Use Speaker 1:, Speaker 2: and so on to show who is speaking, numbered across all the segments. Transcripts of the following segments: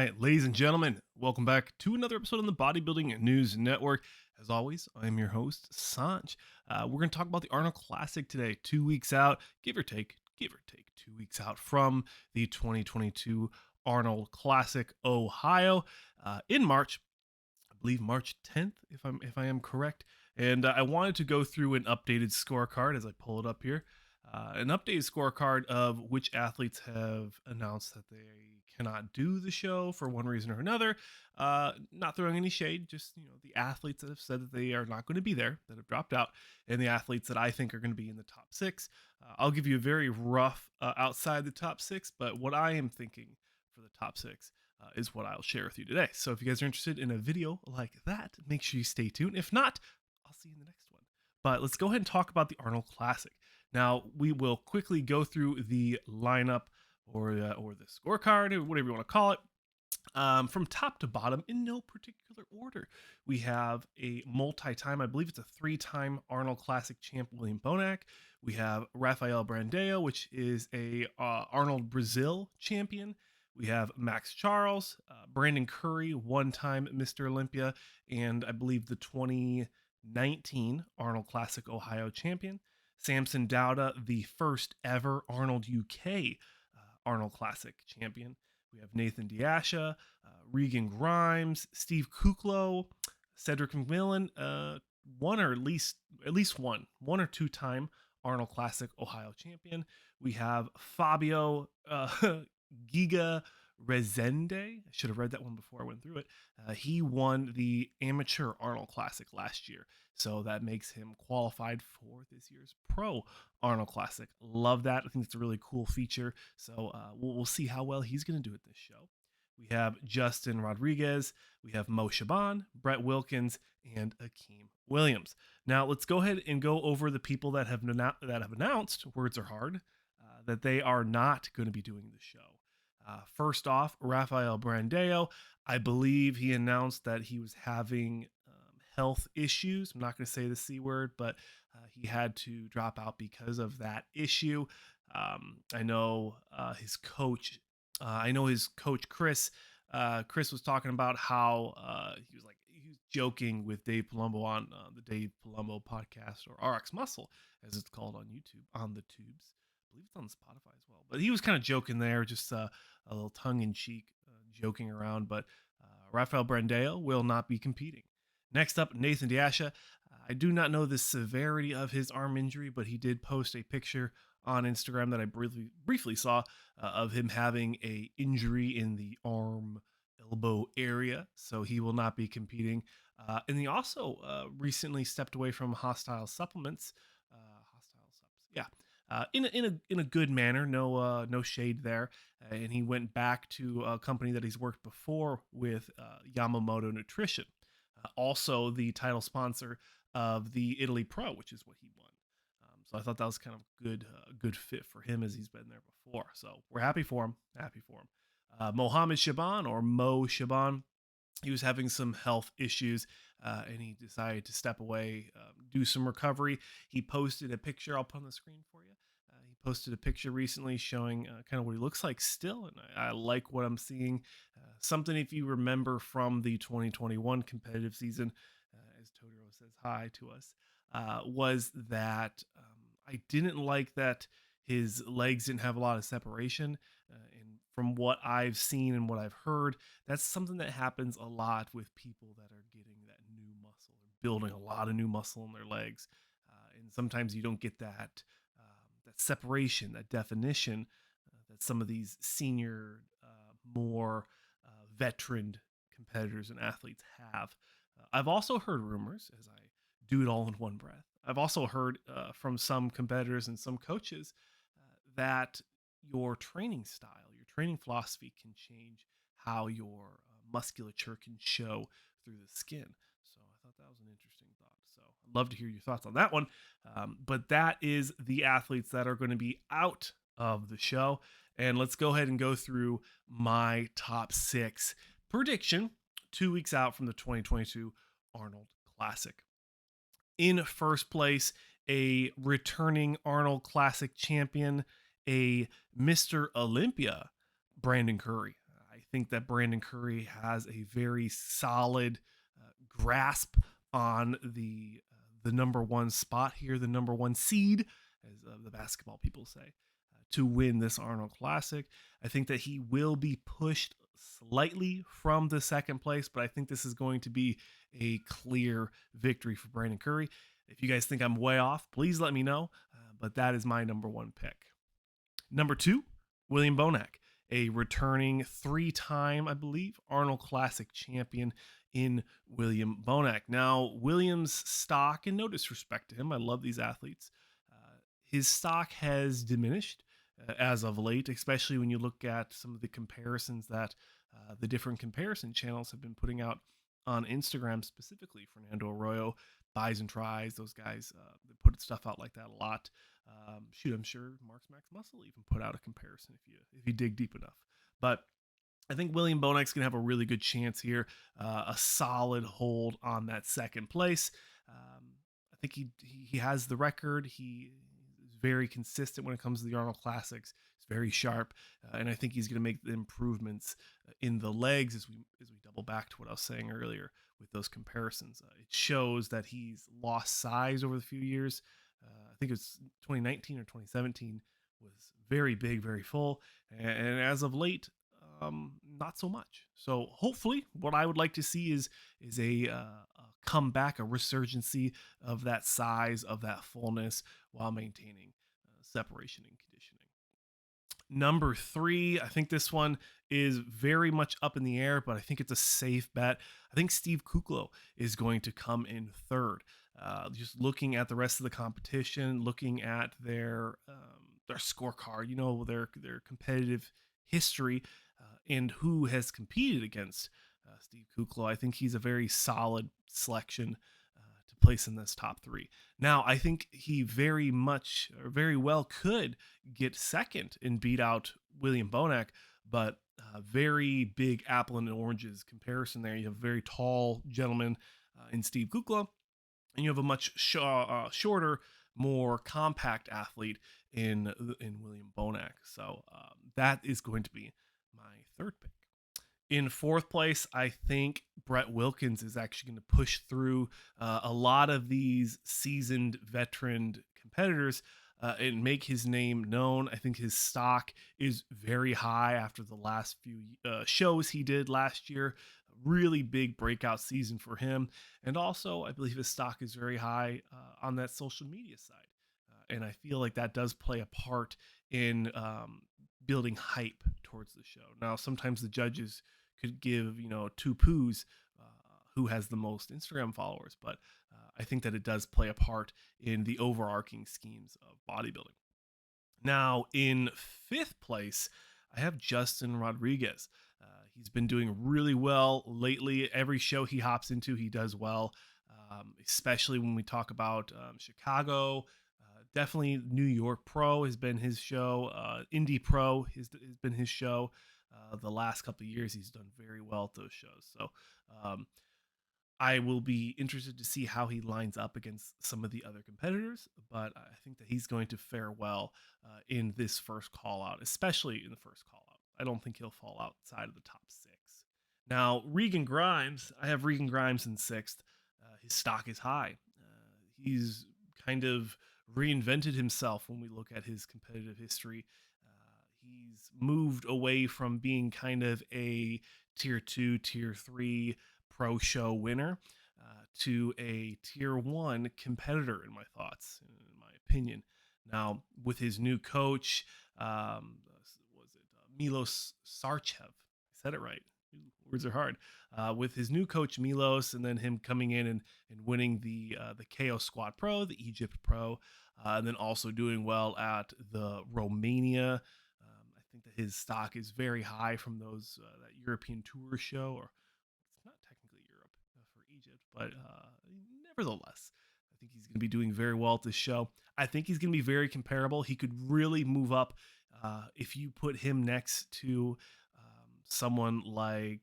Speaker 1: right, ladies and gentlemen, welcome back to another episode on the Bodybuilding News Network. As always, I'm your host, Saunch. We're going to talk about the ARnold Classic today, 2 weeks out, give or take 2 weeks out from the 2022 ARnold Classic, Ohio, in March. I believe March 10th, if I am correct. And I wanted to go through an updated scorecard as I pull it up here. An updated scorecard of which athletes have announced that they cannot do the show for one reason or another. Not throwing any shade, just the athletes that have said that they are not going to be there, that have dropped out, and the athletes that I think are going to be in the top six. I'll give you a very rough outside the top six, but what I am thinking for the top six is what I'll share with you today. So if you guys are interested in a video like that, make sure you stay tuned. If not, I'll see you in the next one. But let's go ahead and talk about the ARnold Classic. Now, we will quickly go through the lineup or the scorecard, or whatever you want to call it, from top to bottom in no particular order. We have a multi-time, I believe it's a 3-time ARnold Classic champ, William Bonak. We have Rafael Brandao, which is a ARnold Brazil champion. We have Max Charles, Brandon Curry, 1-time Mr. Olympia, and I believe the 2019 ARnold Classic Ohio champion. Samson Dowda, the first ever ARnold UK ARnold Classic champion. We have Nathan Diasha, Regan Grimes, Steve Kukla, Cedric McMillan, one or at least one or 2-time ARnold Classic Ohio champion. We have Fabio Giga Rezende. I should have read that one before I went through it. He won the amateur ARnold Classic last year, so that makes him qualified for this year's pro ARnold Classic. Love that. I think it's a really cool feature. So we'll see how well he's going to do at this show. We have Justin Rodriguez. We have Mo Siobhan, Brett Wilkins, and Akeem Williams. Now let's go ahead and go over the people that have announced. Words are hard. That they are not going to be doing the show. First off, Rafael Brandao. I believe he announced that he was having health issues. I'm not going to say the C word, but he had to drop out because of that issue. I know his coach. I know his coach Chris. Chris was talking about how he was joking with Dave Palumbo on the Dave Palumbo podcast, or RX Muscle, as it's called on YouTube, on the tubes. I believe it's on Spotify as well. But he was kind of joking there, just a little tongue-in-cheek joking around. But Rafael Brandao will not be competing. Next up, Nathan Diasha. I do not know the severity of his arm injury, but he did post a picture on Instagram that I briefly saw of him having a injury in the arm elbow area, so he will not be competing. And he also recently stepped away from Hostile Supplements. In a good manner, no shade there, and he went back to a company that he's worked before with, Yamamoto Nutrition, also the title sponsor of the Italy Pro, which is what he won. So I thought that was kind of good fit for him, as he's been there before. So we're happy for him. Mohammed Shaban, or Mo Shaban, he was having some health issues, and he decided to step away, do some recovery. He posted a picture. I'll put on the screen for you. He posted a picture recently showing kind of what he looks like still, and I like what I'm seeing. Something, if you remember from the 2021 competitive season, as Totoro says hi to us, was that I didn't like that his legs didn't have a lot of separation. And from what I've seen and what I've heard, that's something that happens a lot with people that are getting that new muscle, or building a lot of new muscle in their legs. And sometimes you don't get that separation, that definition that some of these senior, more veteran competitors and athletes have. I've also heard rumors, as I do it all in one breath. I've also heard from some competitors and some coaches that your training style, your training philosophy can change how your musculature can show through the skin. So I thought that was an interesting thought. So I'd love to hear your thoughts on that one. But that is the athletes that are going to be out of the show. And let's go ahead and go through my top 6 prediction 2 weeks out from the 2022 ARnold Classic. In first place, a returning ARnold Classic champion, a Mr. Olympia, Brandon Curry. I think that Brandon Curry has a very solid grasp on the number one spot here, the number one seed, as the basketball people say, to win this Arnold Classic. I think that he will be pushed slightly from the second place, but I think this is going to be a clear victory for Brandon Curry. If you guys think I'm way off, please let me know. But that is my number one pick. Number two, William Bonak, a returning three-time, I believe, Arnold Classic champion in William Bonak. Now, William's stock, and no disrespect to him, I love these athletes, his stock has diminished as of late, especially when you look at some of the comparisons that the different comparison channels have been putting out on Instagram, specifically Fernando Arroyo, Buys and Tries, those guys that put stuff out like that a lot. Shoot, I'm sure Mark's Max Muscle even put out a comparison if you dig deep enough. But I think William Bonac's going to have a really good chance here, a solid hold on that second place. I think he has the record. He is very consistent when it comes to the Arnold Classics. He's very sharp, and I think he's going to make the improvements in the legs as we double back to what I was saying earlier with those comparisons. It shows that he's lost size over the few years. I think it was 2019 or 2017 was very big, very full, and as of late, not so much. So hopefully, what I would like to see is a comeback, a resurgency of that size, of that fullness, while maintaining separation and conditioning. Number three, I think this one is very much up in the air, but I think it's a safe bet. I think Steve Kukla is going to come in third. Just looking at the rest of the competition, looking at their scorecard, their competitive history, and who has competed against Steve Kukla, I think he's a very solid selection to place in this top three. Now, I think he very well could get second and beat out William Bonak, but very big apple and oranges comparison there. You have a very tall gentleman in Steve Kukla, and you have a much shorter, more compact athlete in William Bonak. So that is going to be my third pick. In fourth place, I think Brett Wilkins is actually going to push through a lot of these seasoned veteran competitors and make his name known. I think his stock is very high after the last few shows he did last year. Really big breakout season for him. And also, I believe his stock is very high on that social media side. And I feel like that does play a part in building hype towards the show. Now, sometimes the judges could give, two poos who has the most Instagram followers, but I think that it does play a part in the overarching schemes of bodybuilding. Now, in fifth place, I have Justin Rodriguez. He's been doing really well lately. Every show he hops into, he does well, especially when we talk about Chicago. Definitely New York Pro has been his show. Indy Pro has been his show. The last couple of years, he's done very well at those shows. So I will be interested to see how he lines up against some of the other competitors, but I think that he's going to fare well in this first call out, especially in the first call out. I don't think he'll fall outside of the top six. Now, Regan Grimes, I have Regan Grimes in sixth. His stock is high. He's kind of reinvented himself when we look at his competitive history. He's moved away from being kind of a tier 2, tier 3 pro show winner to a tier 1 competitor, in my thoughts, in my opinion. Now, with his new coach, Milos Sarchev? I said it right. Words are hard. With his new coach Milos, and then him coming in and winning the KO Squad Pro, the Egypt Pro, and then also doing well at the Romania. I think that his stock is very high from those that European Tour show, or it's not technically Europe for Egypt, but nevertheless, I think he's going to be doing very well at this show. I think he's going to be very comparable. He could really move up if you put him next to someone like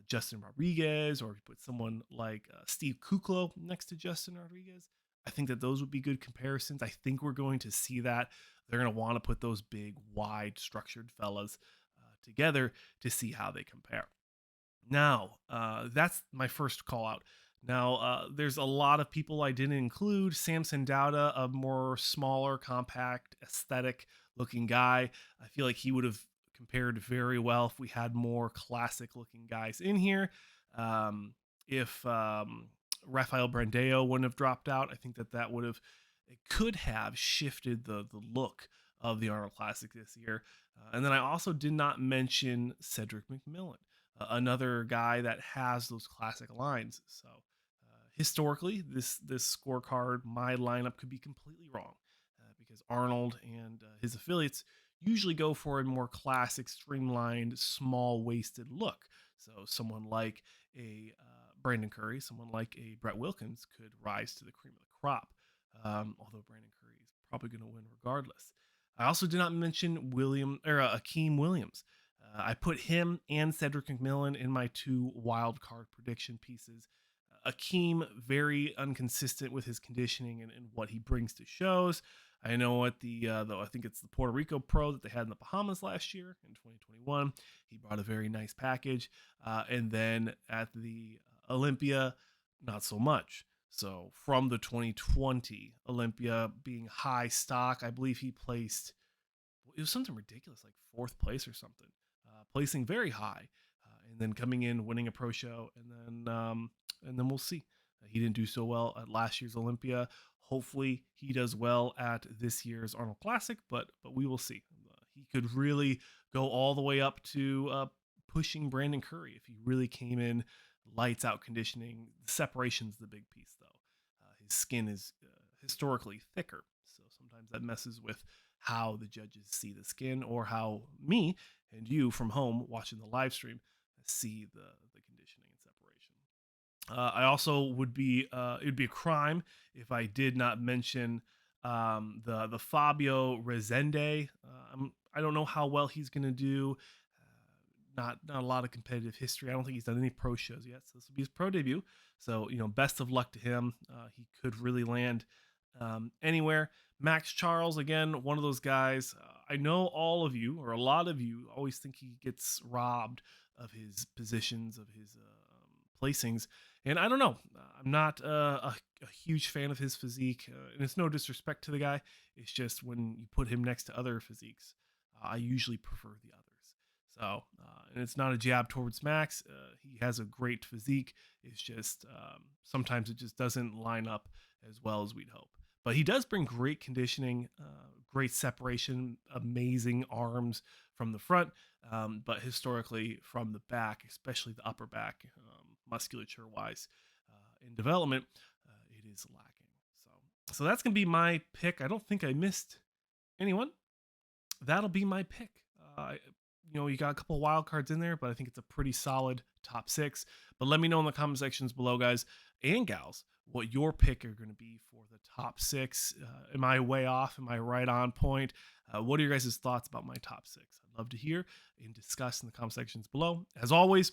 Speaker 1: Justin Rodriguez, or if you put someone like Steve Kukla next to Justin Rodriguez. I think that those would be good comparisons. I think we're going to see that. They're going to want to put those big, wide, structured fellas together to see how they compare. Now, that's my first call out. Now, there's a lot of people I didn't include. Samson Dowda, a more smaller, compact, aesthetic looking guy. I feel like he would have compared very well if we had more classic looking guys in here. If Rafael Brandeo wouldn't have dropped out, I think that would have, it could have shifted the look of the Arnold Classic this year. And then I also did not mention Cedric McMillan, another guy that has those classic lines. So historically, this scorecard, my lineup could be completely wrong, because Arnold and his affiliates usually go for a more classic, streamlined, small-waisted look. So someone like a Brandon Curry, someone like a Brett Wilkins could rise to the cream of the crop. Although Brandon Curry is probably going to win regardless. I also did not mention Akeem Williams. I put him and Cedric McMillan in my 2 wild card prediction pieces. Akeem, very inconsistent with his conditioning and what he brings to shows. I know at though I think it's the Puerto Rico Pro that they had in the Bahamas last year in 2021. He brought a very nice package, and then at the Olympia, not so much. So from the 2020 Olympia being high stock, I believe he placed, it was something ridiculous, like 4th place or something, placing very high, and then coming in, winning a pro show, and then we'll see. He didn't do so well at last year's Olympia. Hopefully, he does well at this year's Arnold Classic, but we will see. He could really go all the way up to pushing Brandon Curry if he really came in lights out conditioning. The separation's the big piece, though. His skin is historically thicker, so sometimes that messes with how the judges see the skin, or how me and you from home watching the live stream see the conditioning and separation. I also would be it would be a crime if I did not mention the Fabio Rezende. I don't know how well he's going to do. Not a lot of competitive history. I don't think he's done any pro shows yet, so this will be his pro debut. So best of luck to him. He could really land anywhere. Max Charles, again, one of those guys. I know all of you, or a lot of you, always think he gets robbed of his positions, of his placings, and I don't know. I'm not a huge fan of his physique, and it's no disrespect to the guy. It's just when you put him next to other physiques, I usually prefer the others. So, and it's not a jab towards Max. He has a great physique. It's just sometimes it just doesn't line up as well as we'd hope. But he does bring great conditioning, great separation, amazing arms from the front, but historically from the back, especially the upper back, musculature-wise, in development, it is lacking. So that's gonna be my pick. I don't think I missed anyone. That'll be my pick. You got a couple of wild cards in there, but I think it's a pretty solid top 6. But let me know in the comment sections below, guys and gals, what your pick are going to be for the top 6. Am I way off? Am I right on point? What are your guys' thoughts about my top 6? I'd love to hear and discuss in the comment sections below. As always,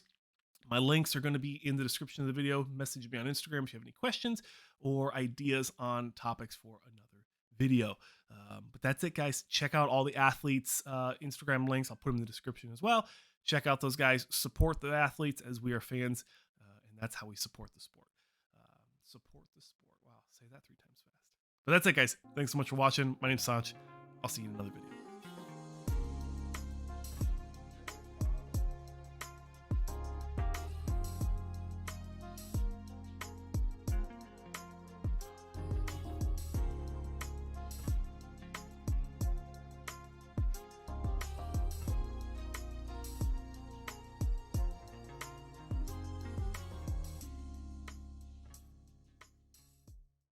Speaker 1: my links are going to be in the description of the video. Message me on Instagram if you have any questions or ideas on topics for another video. But that's it, guys. Check out all the athletes' Instagram links. I'll put them in the description as well. Check out those guys. Support the athletes, as we are fans, and that's how we support the sport. Support the sport. Wow, say that 3 times fast. But that's it, guys. Thanks so much for watching. My name's Saunch. I'll see you in another video.